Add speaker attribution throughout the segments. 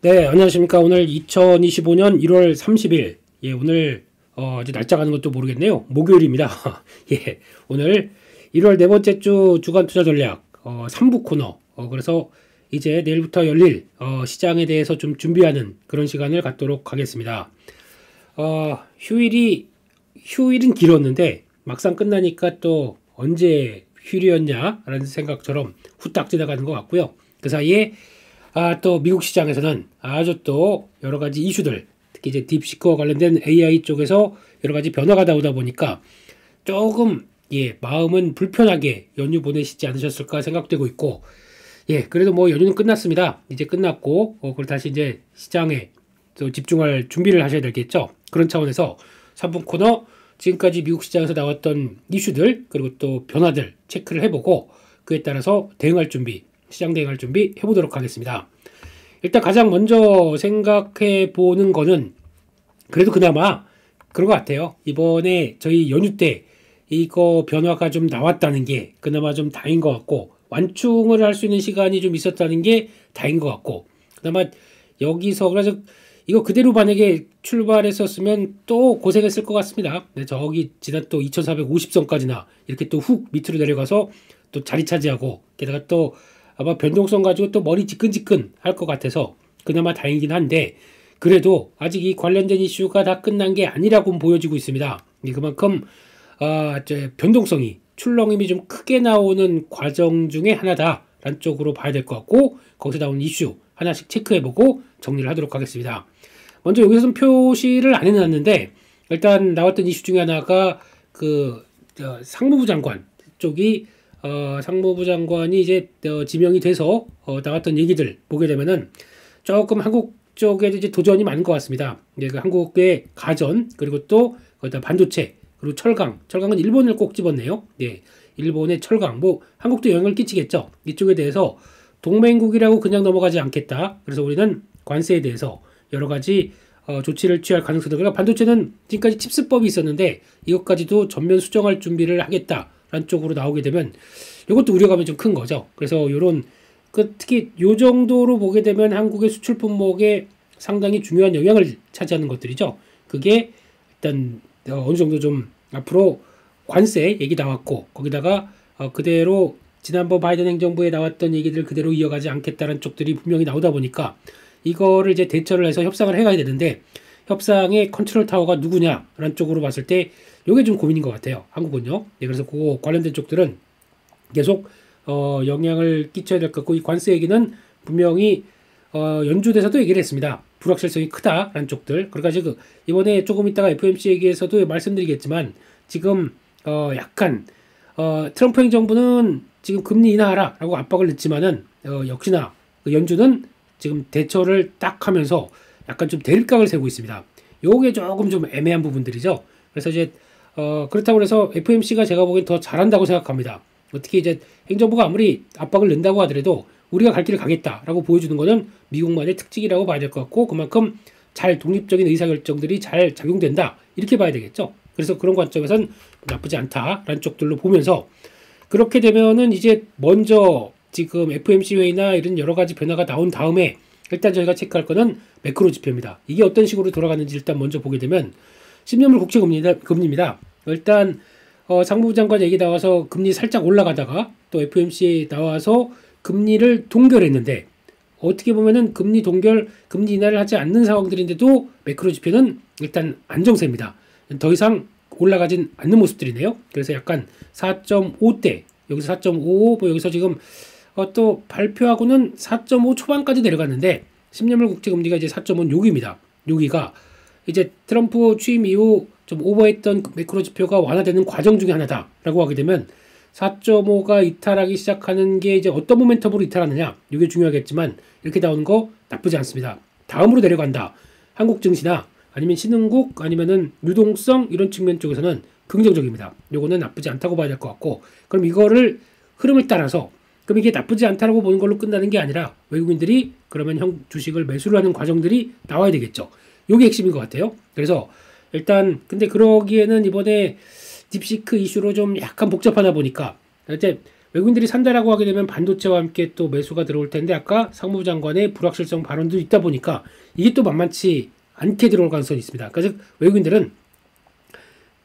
Speaker 1: 네, 안녕하십니까. 오늘 2025년 1월 30일. 예, 오늘, 이제 날짜 가는 것도 모르겠네요. 목요일입니다. 예, 오늘 1월 네 번째 주 주간 투자 전략, 3부 코너. 그래서 이제 내일부터 열릴, 시장에 대해서 좀 준비하는 그런 시간을 갖도록 하겠습니다. 휴일은 길었는데, 막상 끝나니까 또 언제 휴일이었냐라는 생각처럼 후딱 지나가는 것 같고요. 그 사이에 또 미국 시장에서는 아주 또 여러 가지 이슈들, 특히 이제 딥시크와 관련된 AI 쪽에서 여러 가지 변화가 나오다 보니까 조금 마음은 불편하게 연휴 보내시지 않으셨을까 생각되고 있고, 그래도 뭐 연휴는 끝났습니다. 이제 끝났고, 그리고 다시 이제 시장에 또 집중할 준비를 하셔야 되겠죠. 그런 차원에서 3분 코너, 지금까지 미국 시장에서 나왔던 이슈들, 그리고 또 변화들 체크를 해보고, 그에 따라서 대응할 준비, 시장 대응할 준비 해보도록 하겠습니다. 일단 가장 먼저 생각해 보는 거는 그래도 그나마 그런 것 같아요. 이번에 저희 연휴 때 이거 변화가 좀 나왔다는 게 그나마 좀 다행인 것 같고, 완충을 할 수 있는 시간이 좀 있었다는 게 다행인 것 같고, 그나마 여기서 그래서 이거 그대로 만약에 출발했었으면 또 고생했을 것 같습니다. 저기 지난 또 2450선까지나 이렇게 또 훅 밑으로 내려가서 또 자리 차지하고, 게다가 또 아마 변동성 가지고 또 머리 지끈지끈 할 것 같아서 그나마 다행이긴 한데, 그래도 아직 이 관련된 이슈가 다 끝난 게 아니라고 보여지고 있습니다. 그만큼 변동성이, 출렁임이 좀 크게 나오는 과정 중에 하나다라는 쪽으로 봐야 될 것 같고, 거기서 나오는 이슈 하나씩 체크해보고 정리를 하도록 하겠습니다. 먼저 여기서는 표시를 안 해놨는데, 일단 나왔던 이슈 중에 하나가 상무부 장관 쪽이 상무부 장관이 이제 지명이 돼서 나왔던 얘기들 보게 되면은 조금 한국 쪽에 이제 도전이 많은 것 같습니다. 그 한국의 가전, 그리고 또 거기다 반도체, 그리고 철강은 일본을 꼭 집었네요. 일본의 철강, 뭐 한국도 영향을 끼치겠죠. 이쪽에 대해서 동맹국이라고 그냥 넘어가지 않겠다. 그래서 우리는 관세에 대해서 여러 가지 조치를 취할 가능성들. 그러니까 반도체는 지금까지 칩스법이 있었는데 이것까지도 전면 수정할 준비를 하겠다라는 쪽으로 나오게 되면 이것도 우려감이 좀 큰 거죠. 그래서 특히 요 정도로 보게 되면 한국의 수출 품목에 상당히 중요한 영향을 차지하는 것들이죠. 그게 일단 어느 정도 좀 앞으로 관세 얘기 나왔고, 거기다가 그대로 지난번 바이든 행정부에 나왔던 얘기들 그대로 이어가지 않겠다는 쪽들이 분명히 나오다 보니까 이거를 이제 대처를 해서 협상을 해가야 되는데, 협상의 컨트롤 타워가 누구냐라는 쪽으로 봤을 때 이게 좀 고민인 것 같아요. 한국은요. 그래서 그거 관련된 쪽들은 계속 영향을 끼쳐야 될 것 같고, 이 관세 얘기는 분명히 연준에서도 얘기를 했습니다. 불확실성이 크다라는 쪽들. 그래가지고 이번에 조금 있다가 FOMC 얘기에서도 말씀드리겠지만, 지금 약간 트럼프 행정부는 지금 금리 인하하라라고 압박을 넣지만은 역시나 연준은 지금 대처를 딱 하면서 약간 좀 대립각을 세우고 있습니다. 요게 조금 좀 애매한 부분들이죠. 그래서 이제 그렇다고 해서 FOMC가 제가 보기엔 더 잘한다고 생각합니다. 어떻게 이제 행정부가 아무리 압박을 넣는다고 하더라도 우리가 갈 길을 가겠다라고 보여주는 것은 미국만의 특징이라고 봐야 될 것 같고, 그만큼 잘 독립적인 의사결정들이 잘 작용된다, 이렇게 봐야 되겠죠. 그래서 그런 관점에선 나쁘지 않다라는 쪽들로 보면서, 그렇게 되면은 이제 먼저 지금 FOMC 회의나 이런 여러 가지 변화가 나온 다음에 일단 저희가 체크할 거는 매크로 지표입니다. 이게 어떤 식으로 돌아가는지 일단 먼저 보게 되면 10년물 국채 금리입니다. 일단 상무부 장관 얘기 나와서 금리 살짝 올라가다가 또 FOMC 나와서 금리를 동결했는데, 어떻게 보면은 금리 인하를 하지 않는 상황들인데도 매크로 지표는 일단 안정세입니다. 더 이상 올라가진 않는 모습들이네요. 그래서 약간 4.5대, 여기서 4.55, 뭐 여기서 지금 또 발표하고는 4.5 초반까지 내려갔는데, 10년물 국채 금리가 이제 4.5는 여기입니다. 여기가 이제 트럼프 취임 이후 좀 오버했던 매크로 지표가 완화되는 과정 중에 하나다라고 하게 되면 4.5가 이탈하기 시작하는 게 이제 어떤 모멘텀으로 이탈하느냐, 이게 중요하겠지만 이렇게 나오는 거 나쁘지 않습니다. 다음으로 내려간다, 한국 증시나 아니면 신흥국 아니면은 유동성 이런 측면 쪽에서는 긍정적입니다. 요거는 나쁘지 않다고 봐야 될 것 같고, 그럼 이거를 흐름을 따라서, 그럼 이게 나쁘지 않다라고 보는 걸로 끝나는 게 아니라 외국인들이 그러면 주식을 매수를 하는 과정들이 나와야 되겠죠. 요게 핵심인 것 같아요. 그래서 일단 근데 그러기에는 이번에 딥시크 이슈로 좀 약간 복잡하다 보니까 이제 외국인들이 산다라고 하게 되면 반도체와 함께 또 매수가 들어올 텐데 아까 상무부 장관의 불확실성 발언도 있다 보니까 이게 또 만만치 않게 들어올 가능성이 있습니다. 그래서 외국인들은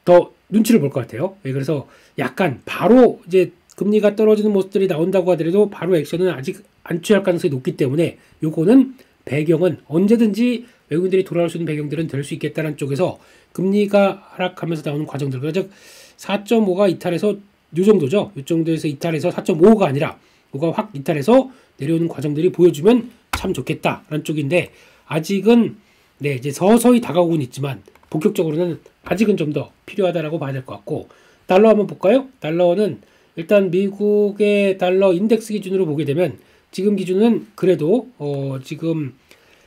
Speaker 1: 더 눈치를 볼 것 같아요. 그래서 약간 바로 이제 금리가 떨어지는 모습들이 나온다고 하더라도 바로 액션은 아직 안 취할 가능성이 높기 때문에 요거는 배경은 언제든지 외국인들이 돌아올 수 있는 배경들은 될 수 있겠다는 쪽에서 금리가 하락하면서 나오는 과정들, 즉 4.5가 이탈해서 요 정도죠. 요 정도에서 이탈해서 4.5가 아니라 뭐가 확 이탈해서 내려오는 과정들이 보여주면 참 좋겠다라는 쪽인데 아직은 네 이제 서서히 다가오고는 있지만 본격적으로는 아직은 좀 더 필요하다라고 봐야 될 것 같고 달러 한번 볼까요? 달러는 일단 미국의 달러 인덱스 기준으로 보게 되면 지금 기준은 그래도 지금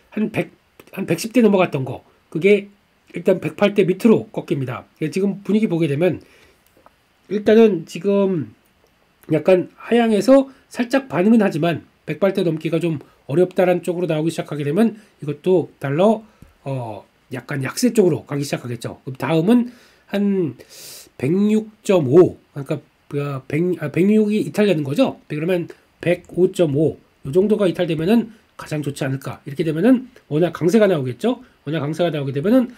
Speaker 1: 한 110대 넘어갔던 거 그게 일단 108대 밑으로 꺾입니다. 지금 분위기 보게 되면 일단은 지금 약간 하향해서 살짝 반응은 하지만 108대 넘기가 좀 어렵다라는 쪽으로 나오기 시작하게 되면 이것도 달러 약간 약세 쪽으로 가기 시작하겠죠. 그럼 다음은 한 106.5 그러니까 106이 이탈되는 거죠. 그러면 105.5 이 정도가 이탈되면은 가장 좋지 않을까. 이렇게 되면은 워낙 강세가 나오겠죠. 워낙 강세가 나오게 되면은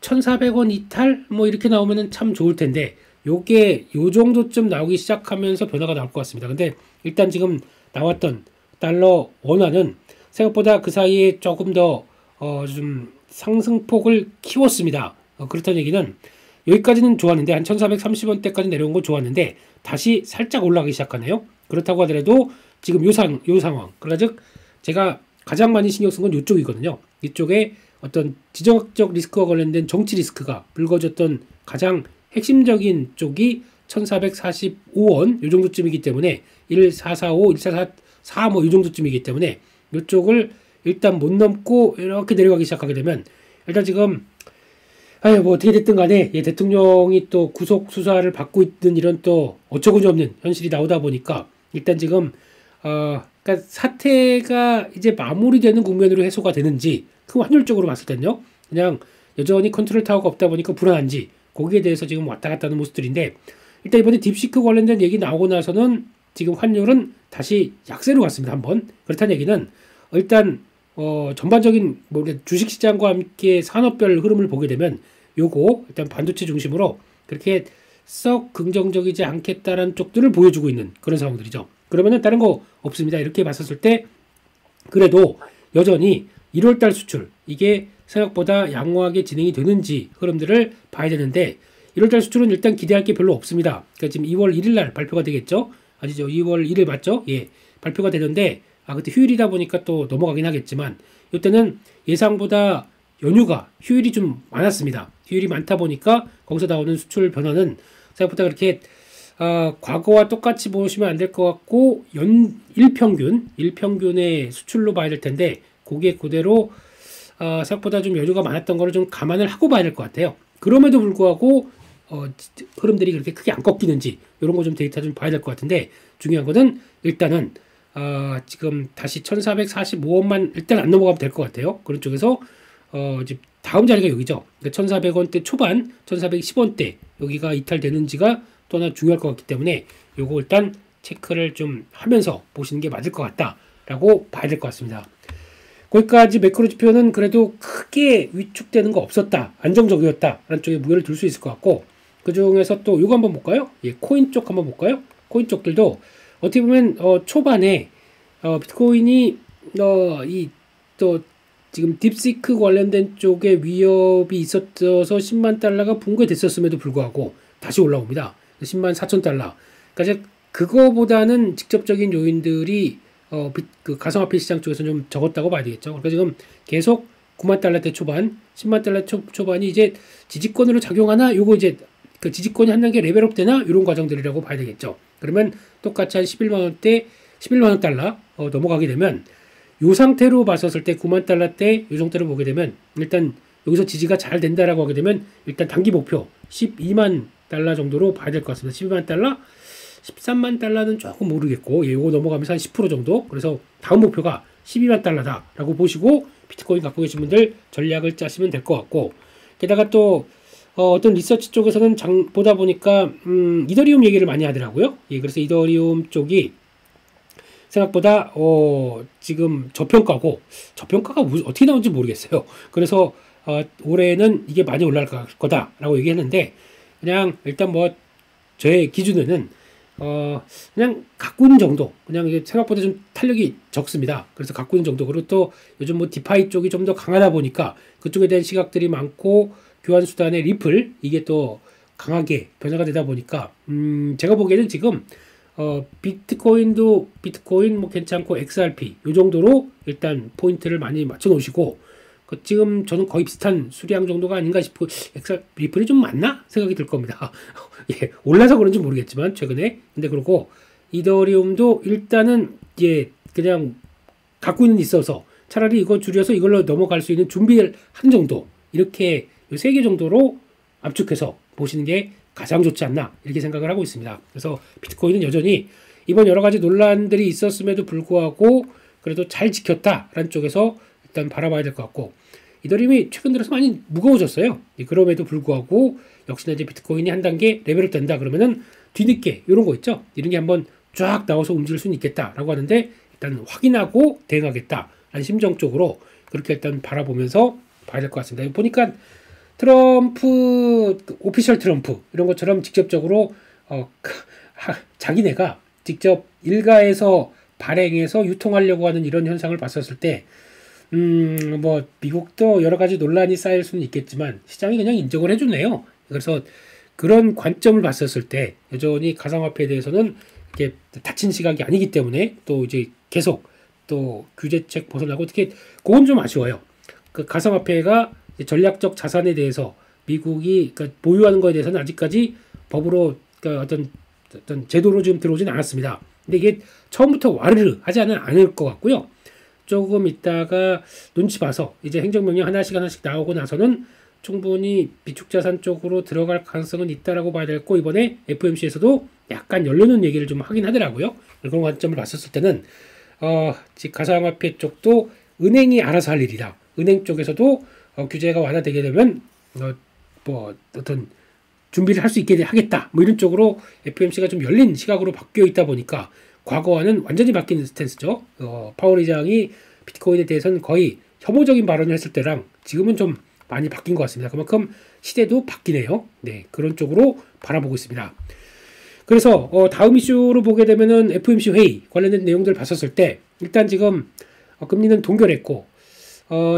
Speaker 1: 1,400원 이탈 뭐 이렇게 나오면은 참 좋을 텐데 요게 요 정도쯤 나오기 시작하면서 변화가 나올 것 같습니다. 근데 일단 지금 나왔던 달러 원화는 생각보다 그 사이에 조금 더 좀 상승폭을 키웠습니다. 그렇다는 얘기는 여기까지는 좋았는데 한 1,430원대까지 내려온 건 좋았는데 다시 살짝 올라가기 시작하네요. 그렇다고 하더라도 지금 요 상황 그러즉 제가 가장 많이 신경 쓴 건 이쪽이거든요. 이쪽에 어떤 지정학적 리스크와 관련된 정치 리스크가 불거졌던 가장 핵심적인 쪽이 1,445원 요 정도쯤이기 때문에 1,445, 1,444 뭐 요 정도쯤이기 때문에 이쪽을 일단 못 넘고 이렇게 내려가기 시작하게 되면 일단 지금 뭐 어떻게 됐든 간에 대통령이 또 구속 수사를 받고 있는 이런 또 어처구니 없는 현실이 나오다 보니까 일단 지금 그러니까 사태가 이제 마무리되는 국면으로 해소가 되는지 그 확률적으로 봤을 때는요 그냥 여전히 컨트롤 타워가 없다 보니까 불안한지 거기에 대해서 지금 왔다 갔다 하는 모습들인데 일단 이번에 딥시크 관련된 얘기 나오고 나서는 지금 환율은 다시 약세로 갔습니다. 한번 그렇다는 얘기는 일단 전반적인 뭐 주식시장과 함께 산업별 흐름을 보게 되면 요거 일단 반도체 중심으로 그렇게 썩 긍정적이지 않겠다라는 쪽들을 보여주고 있는 그런 상황들이죠. 그러면은 다른 거 없습니다. 이렇게 봤었을 때 그래도 여전히 1월달 수출 이게 생각보다 양호하게 진행이 되는지 흐름들을 봐야 되는데 1월달 수출은 일단 기대할 게 별로 없습니다. 그러니까 지금 2월 1일 날 발표가 되겠죠. 아니죠. 2월 1일 맞죠? 예, 발표가 되는데 그때 휴일이다 보니까 또 넘어가긴 하겠지만 이때는 예상보다 연휴가 휴일이 좀 많았습니다. 휴일이 많다 보니까 거기서 나오는 수출 변화는 생각보다 그렇게 과거와 똑같이 보시면 안 될 것 같고 일평균의 수출로 봐야 될 텐데 그게 그대로 생각보다 좀 여유가 많았던 거를 좀 감안을 하고 봐야 될 것 같아요. 그럼에도 불구하고 흐름들이 그렇게 크게 안 꺾이는지 이런 거 좀 데이터 좀 봐야 될 것 같은데 중요한 거는 일단은 지금 다시 1,445원만 일단 안 넘어가면 될 것 같아요. 그런 쪽에서 이제 다음 자리가 여기죠. 그러니까 1,400원대 초반, 1,410원대 여기가 이탈되는지가 또 하나 중요할 것 같기 때문에 요거 일단 체크를 좀 하면서 보시는 게 맞을 것 같다라고 봐야 될 것 같습니다. 거기까지 매크로 지표는 그래도 크게 위축되는 거 없었다, 안정적이었다라는 쪽에 무게를 둘 수 있을 것 같고 그 중에서 또 요거 한번 볼까요? 예, 코인 쪽 한번 볼까요? 코인 쪽들도 어떻게 보면 초반에 비트코인이 이 또 지금 딥시크 관련된 쪽에 위협이 있었어서 10만 달러가 붕괴됐었음에도 불구하고 다시 올라옵니다. 10만 4천 달러. 그러니까 그거보다는 직접적인 요인들이 그 가상화폐 시장 쪽에서 좀 적었다고 봐야 되겠죠. 그러니까 지금 계속 9만 달러대 초반, 10만 달러 초반이 이제 지지권으로 작용하나 요거 이제 그 지지권이 한 단계 레벨업 되나 이런 과정들이라고 봐야 되겠죠. 그러면 똑같이 한 11만 원 달러 넘어가게 되면 요 상태로 봤었을 때 9만 달러대 요 상태로 보게 되면 일단 여기서 지지가 잘 된다라고 하게 되면 일단 단기 목표 12만 달러 정도로 봐야 될 것 같습니다. 12만 달러, 13만 달러는 조금 모르겠고 요거 넘어가면서 한 10% 정도. 그래서 다음 목표가 12만 달러다라고 보시고 비트코인 갖고 계신 분들 전략을 짜시면 될 것 같고 게다가 또 어떤 리서치 쪽에서는 보다 보니까 이더리움 얘기를 많이 하더라고요. 예, 그래서 이더리움 쪽이 생각보다 지금 저평가가 어떻게 나온지 모르겠어요. 그래서 올해는 이게 많이 올라갈 거다라고 얘기했는데, 그냥 일단 뭐 저의 기준에는 그냥 갖고 있는 정도, 그냥 이게 생각보다 좀 탄력이 적습니다. 그래서 갖고 있는 정도. 그리고 또 요즘 뭐 디파이 쪽이 좀 더 강하다 보니까 그쪽에 대한 시각들이 많고, 교환 수단의 리플, 이게 또 강하게 변화가 되다 보니까 제가 보기에는 지금 비트코인 뭐 괜찮고, XRP 요 정도로 일단 포인트를 많이 맞춰 놓으시고, 지금 저는 거의 비슷한 수량 정도가 아닌가 싶고, 리플이 좀 많나 생각이 들 겁니다. 예, 올라서 그런지 모르겠지만 최근에. 근데 그리고 이더리움도 일단은 그냥 갖고 있는 있어서 차라리 이거 줄여서 이걸로 넘어갈 수 있는 준비를 한 정도, 이렇게 이 세 개 정도로 압축해서 보시는 게 가장 좋지 않나, 이렇게 생각을 하고 있습니다. 그래서 비트코인은 여전히 이번 여러 가지 논란들이 있었음에도 불구하고 그래도 잘 지켰다라는 쪽에서 일단 바라봐야 될 것 같고, 이더리움이 최근 들어서 많이 무거워졌어요. 그럼에도 불구하고 역시나 이제 비트코인이 한 단계 레벨업 된다 그러면은 뒤늦게 이런 거 있죠. 이런 게 한번 쫙 나와서 움직일 수는 있겠다라고 하는데, 일단 확인하고 대응하겠다라는 심정 쪽으로 그렇게 일단 바라보면서 봐야 될 것 같습니다. 보니까 트럼프, 오피셜 트럼프 이런 것처럼 직접적으로 자기네가 직접 일가에서 발행해서 유통하려고 하는 이런 현상을 봤었을 때, 뭐 미국도 여러 가지 논란이 쌓일 수는 있겠지만 시장이 그냥 인정을 해주네요. 그래서 그런 관점을 봤었을 때 여전히 가상화폐에 대해서는 이렇게 닫힌 시각이 아니기 때문에, 또 이제 계속 또 규제책 벗어나고, 어떻게 그건 좀 아쉬워요. 그 가상화폐가 전략적 자산에 대해서 미국이 그러니까 보유하는 것에 대해서는 아직까지 법으로, 그러니까 어떤 제도로 지금 들어오진 않았습니다. 근데 이게 처음부터 와르르 하지 않을 것 같고요. 조금 있다가 눈치 봐서 이제 행정명령 하나씩 나오고 나서는 충분히 비축자산 쪽으로 들어갈 가능성은 있다라고 봐야 되고, 이번에 FOMC에서도 약간 열려놓은 얘기를 좀 하긴 하더라고요. 그런 관점을 봤었을 때는 가상화폐 쪽도 은행이 알아서 할 일이다. 은행 쪽에서도 규제가 완화되게 되면 뭐 어떤 준비를 할 수 있게 하겠다, 뭐 이런 쪽으로 FOMC가 좀 열린 시각으로 바뀌어 있다 보니까 과거와는 완전히 바뀐 스탠스죠. 파월 의장이 비트코인에 대해서는 거의 혐오적인 발언을 했을 때랑 지금은 좀 많이 바뀐 것 같습니다. 그만큼 시대도 바뀌네요. 네, 그런 쪽으로 바라보고 있습니다. 그래서 다음 이슈로 보게 되면은 FOMC 회의 관련된 내용들을 봤었을 때, 일단 지금 금리는 동결했고,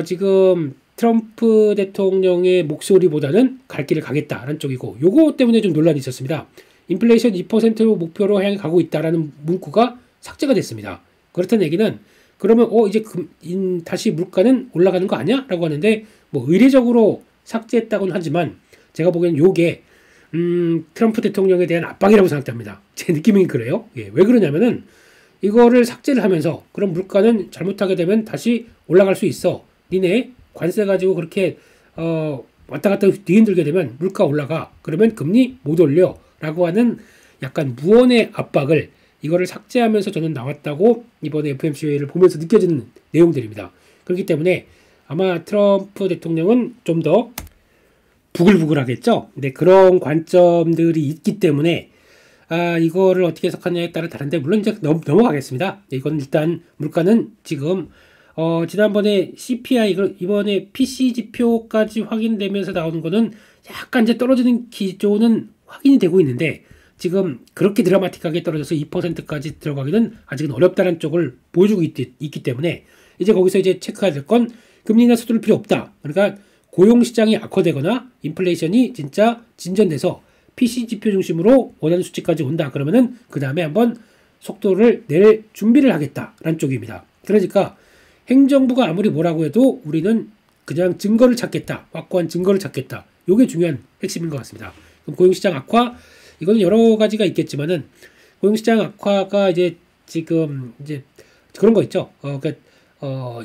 Speaker 1: 지금 트럼프 대통령의 목소리보다는 갈 길을 가겠다라는 쪽이고, 요거 때문에 좀 논란이 있었습니다. 인플레이션 2%로 목표로 향해 가고 있다라는 문구가 삭제가 됐습니다. 그렇다는 얘기는, 그러면 이제 다시 물가는 올라가는 거 아니야? 라고 하는데, 뭐 의례적으로 삭제했다고는 하지만 제가 보기에는 요게 트럼프 대통령에 대한 압박이라고 생각합니다. 제 느낌이 그래요. 예, 왜 그러냐면은 이거를 삭제를 하면서, 그럼 물가는 잘못하게 되면 다시 올라갈 수 있어. 니네 관세 가지고 그렇게 왔다 갔다 뒤흔들게 되면 물가 올라가. 그러면 금리 못 올려. 라고 하는 약간 무언의 압박을, 이거를 삭제하면서 저는 나왔다고 이번에 FOMC 회의를 보면서 느껴지는 내용들입니다. 그렇기 때문에 아마 트럼프 대통령은 좀 더 부글부글하겠죠. 근데 그런 관점들이 있기 때문에 이거를 어떻게 해석하느냐에 따라 다른데, 물론 이제 넘어가겠습니다. 이건 일단 물가는 지금 지난번에 CPI, 이번에 PC 지표까지 확인되면서 나오는 거는 약간 이제 떨어지는 기조는 확인이 되고 있는데, 지금 그렇게 드라마틱하게 떨어져서 2%까지 들어가기는 아직은 어렵다는 쪽을 보여주고 있기 때문에, 이제 거기서 이제 체크해야 될 건 금리나 서두를 필요 없다. 그러니까 고용시장이 악화되거나 인플레이션이 진짜 진전돼서 PC 지표 중심으로 원하는 수치까지 온다. 그러면은 그 다음에 한번 속도를 낼 준비를 하겠다라는 쪽입니다. 그러니까 행정부가 아무리 뭐라고 해도 우리는 그냥 증거를 찾겠다. 확고한 증거를 찾겠다. 이게 중요한 핵심인 것 같습니다. 그럼 고용시장 악화, 이거는 여러 가지가 있겠지만은, 고용시장 악화가 이제 지금 이제 그런 거 있죠. 그러니까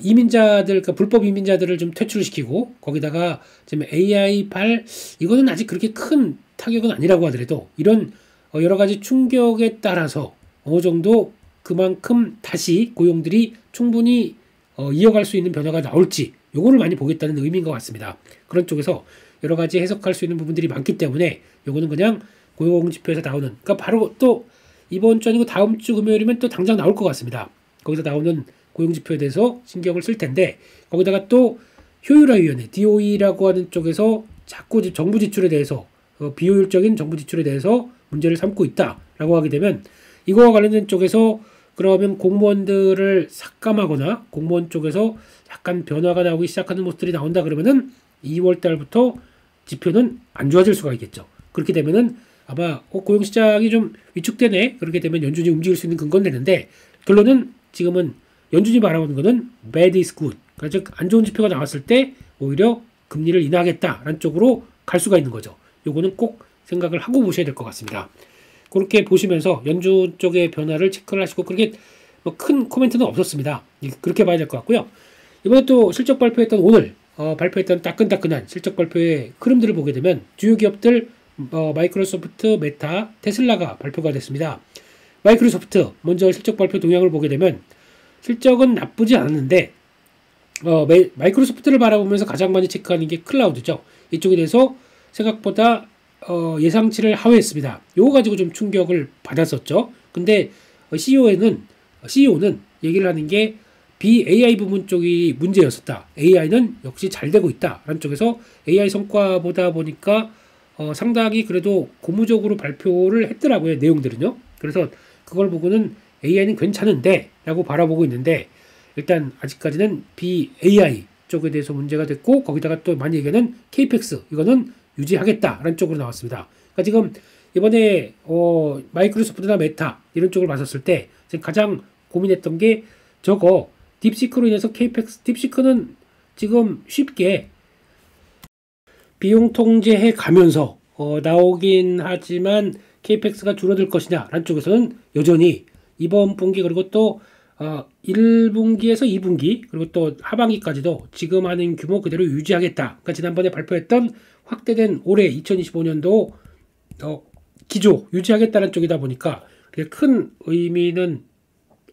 Speaker 1: 이민자들, 그러니까 불법 이민자들을 좀 퇴출시키고, 거기다가 지금 AI 이거는 아직 그렇게 큰 타격은 아니라고 하더라도, 이런 여러 가지 충격에 따라서 어느 정도 그만큼 다시 고용들이 충분히 이어갈 수 있는 변화가 나올지, 요거를 많이 보겠다는 의미인 것 같습니다. 그런 쪽에서 여러 가지 해석할 수 있는 부분들이 많기 때문에 요거는 그냥 고용지표에서 나오는, 그러니까 바로 또 이번 주 아니고 다음 주 금요일이면 또 당장 나올 것 같습니다. 거기서 나오는 고용지표에 대해서 신경을 쓸 텐데, 거기다가 또 효율화위원회 DOE라고 하는 쪽에서 자꾸 정부 지출에 대해서 비효율적인 정부 지출에 대해서 문제를 삼고 있다라고 하게 되면, 이거와 관련된 쪽에서 그러면 공무원들을 삭감하거나 공무원 쪽에서 약간 변화가 나오기 시작하는 모습들이 나온다 그러면은 2월 달부터 지표는 안 좋아질 수가 있겠죠. 그렇게 되면은 아마 고용시장이 좀 위축되네, 그렇게 되면 연준이 움직일 수 있는 근거는 되는데, 결론은 지금은 연준이 말하는 거는 bad is good, 그러니까 즉 안 좋은 지표가 나왔을 때 오히려 금리를 인하하겠다라는 쪽으로 갈 수가 있는 거죠. 요거는 꼭 생각을 하고 보셔야 될 것 같습니다. 그렇게 보시면서 연준 쪽의 변화를 체크를 하시고, 그렇게 뭐 큰 코멘트는 없었습니다. 그렇게 봐야 될 것 같고요. 이번에 또 실적 발표했던 오늘 발표했던 따끈따끈한 실적 발표의 흐름들을 보게 되면 주요 기업들 마이크로소프트, 메타, 테슬라가 발표가 됐습니다. 마이크로소프트 먼저 실적 발표 동향을 보게 되면 실적은 나쁘지 않았는데 마이크로소프트를 바라보면서 가장 많이 체크하는 게 클라우드죠. 이쪽에 대해서 생각보다 예상치를 하회했습니다. 요거 가지고 좀 충격을 받았었죠. 근데 CEO는 얘기를 하는 게 BAI 부분 쪽이 문제였었다. AI는 역시 잘 되고 있다 라는 쪽에서 AI 성과 보다 보니까 상당히 그래도 고무적으로 발표를 했더라고요. 내용들은요. 그래서 그걸 보고는 AI는 괜찮은데 라고 바라보고 있는데, 일단 아직까지는 BAI 쪽에 대해서 문제가 됐고, 거기다가 또 많이 얘기하는 KPEX 이거는 유지하겠다라는 쪽으로 나왔습니다. 그러니까 지금 이번에 마이크로소프트나 메타 이런 쪽을 봤었을 때 지금 가장 고민했던 게 저거 딥시크로 인해서 KPEX, 딥시크는 지금 쉽게 비용 통제해 가면서 나오긴 하지만 KPEX가 줄어들 것이냐 라는 쪽에서는 여전히 이번 분기 그리고 또 1분기에서 2분기 그리고 또 하반기까지도 지금 하는 규모 그대로 유지하겠다. 그러니까 지난번에 발표했던 확대된 올해 2025년도 기조 유지하겠다는 쪽이다 보니까 큰 의미는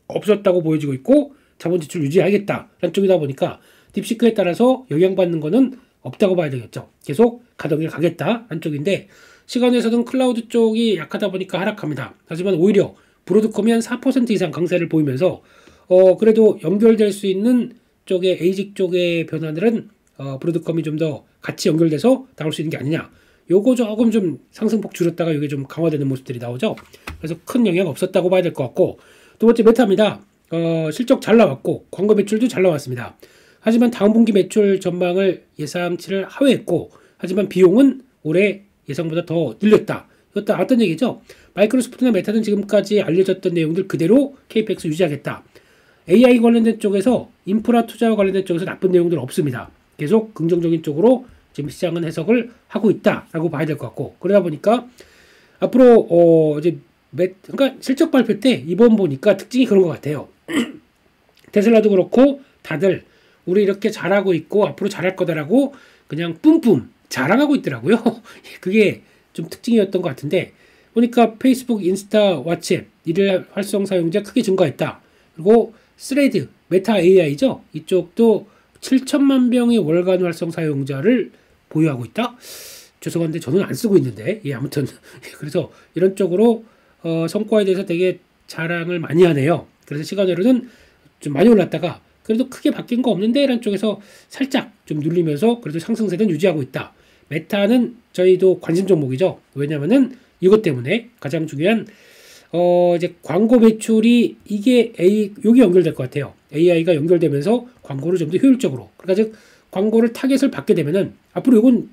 Speaker 1: 없었다고 보여지고 있고, 자본 지출 유지하겠다라는 쪽이다 보니까 딥시크에 따라서 영향받는 거는 없다고 봐야 되겠죠. 계속 가동에 가겠다라는 쪽인데, 시간에서는 클라우드 쪽이 약하다 보니까 하락합니다. 하지만 오히려 브로드컴이 한 4% 이상 강세를 보이면서 그래도 연결될 수 있는 쪽의 에이직 쪽의 변화들은 브로드컴이 좀 더 같이 연결돼서 나올 수 있는 게 아니냐. 요거 조금 좀 상승폭 줄였다가 이게 좀 강화되는 모습들이 나오죠. 그래서 큰 영향 없었다고 봐야 될 것 같고, 두 번째 메타입니다. 실적 잘 나왔고 광고 매출도 잘 나왔습니다. 하지만 다음 분기 매출 전망을 예상치를 하회했고, 하지만 비용은 올해 예상보다 더 늘렸다. 이것도 어떤 얘기죠? 마이크로소프트나 메타는 지금까지 알려졌던 내용들 그대로 KPEX 유지하겠다. AI 관련된 쪽에서 인프라 투자와 관련된 쪽에서 나쁜 내용들은 없습니다. 계속 긍정적인 쪽으로 지금 시장은 해석을 하고 있다라고 봐야 될 것 같고, 그러다 보니까 앞으로 이제 그러니까 실적 발표 때 이번 보니까 특징이 그런 것 같아요. 테슬라도 그렇고 다들 우리 이렇게 잘하고 있고 앞으로 잘할 거다라고 그냥 뿜뿜 자랑하고 있더라고요. 그게 좀 특징이었던 것 같은데, 보니까 페이스북, 인스타, 왓츠앱 일일 활성 사용자 크게 증가했다. 그리고 스레드, 메타 AI죠. 이쪽도 7천만 명의 월간 활성 사용자를 보유하고 있다. 죄송한데 저는 안 쓰고 있는데, 아무튼 그래서 이런 쪽으로 성과에 대해서 되게 자랑을 많이 하네요. 그래서 시간으로는 좀 많이 올랐다가 그래도 크게 바뀐 거 없는데 라는 쪽에서 살짝 좀 눌리면서 그래도 상승세는 유지하고 있다. 메타는 저희도 관심 종목이죠. 왜냐면은 이것 때문에 가장 중요한 이제 광고 매출이 이게 여기 연결될 것 같아요. AI가 연결되면서 광고를 좀 더 효율적으로, 그러니까 즉 광고를 타겟을 받게 되면은 앞으로 이건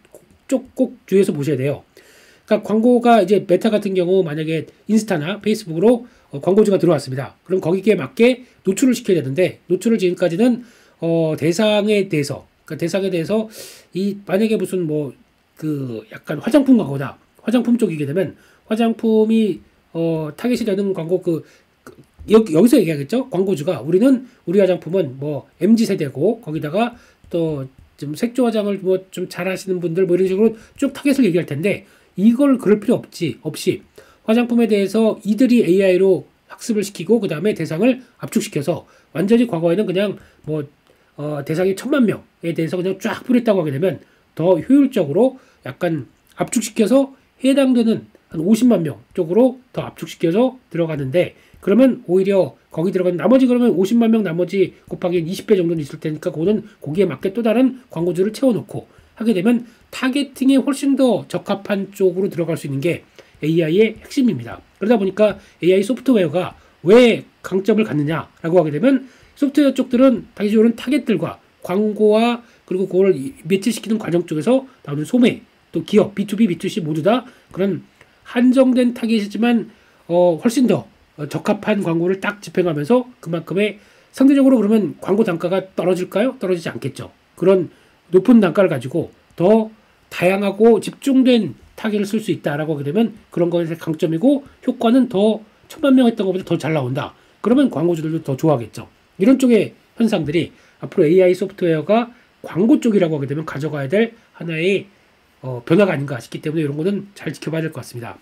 Speaker 1: 꼭 주의해서 보셔야 돼요. 그러니까 광고가 이제 메타 같은 경우 만약에 인스타나 페이스북으로 광고주가 들어왔습니다. 그럼 거기에 맞게 노출을 시켜야 되는데, 노출을 지금까지는 대상에 대해서 이 만약에 무슨 뭐 그 약간 화장품 광고다, 화장품 쪽이게 되면 화장품이 타겟이 되는 광고 여기서 얘기하겠죠. 광고주가 우리는 우리 화장품은 뭐 MZ 세대고 거기다가 또 좀 색조 화장을 뭐 좀 잘하시는 분들 뭐 이런 식으로 쭉 타겟을 얘기할 텐데, 이걸 그럴 필요 없이 화장품에 대해서 이들이 AI로 학습을 시키고 그 다음에 대상을 압축시켜서 완전히 과거에는 그냥 뭐 대상이 1000만 명에 대해서 그냥 쫙 뿌렸다고 하게 되면 더 효율적으로 약간 압축시켜서 해당되는 한 50만 명 쪽으로 더 압축시켜서 들어가는데, 그러면 오히려 거기 들어간 나머지, 그러면 50만 명 나머지 곱하기 20배 정도는 있을 테니까 그거는 거기에 맞게 또 다른 광고주를 채워놓고 하게 되면 타겟팅에 훨씬 더 적합한 쪽으로 들어갈 수 있는 게 AI의 핵심입니다. 그러다 보니까 AI 소프트웨어가 왜 강점을 갖느냐라고 하게 되면, 소프트웨어 쪽들은 당시적으로는 타겟들과 광고와 그리고 그걸 매치시키는 과정 쪽에서 나오는 소매, 또 기업, B2B, B2C 모두 다 그런 한정된 타겟이지만 훨씬 더 적합한 광고를 딱 집행하면서 그만큼의 상대적으로, 그러면 광고 단가가 떨어질까요? 떨어지지 않겠죠. 그런 높은 단가를 가지고 더 다양하고 집중된 타겟을 쓸 수 있다라고 하게 되면 그런 것의 강점이고, 효과는 더 1000만 명 했던 것보다 더 잘 나온다. 그러면 광고주들도 더 좋아하겠죠. 이런 쪽의 현상들이 앞으로 AI 소프트웨어가 광고 쪽이라고 하게 되면 가져가야 될 하나의 변화가 아닌가 싶기 때문에 이런 거는 잘 지켜봐야 될 것 같습니다.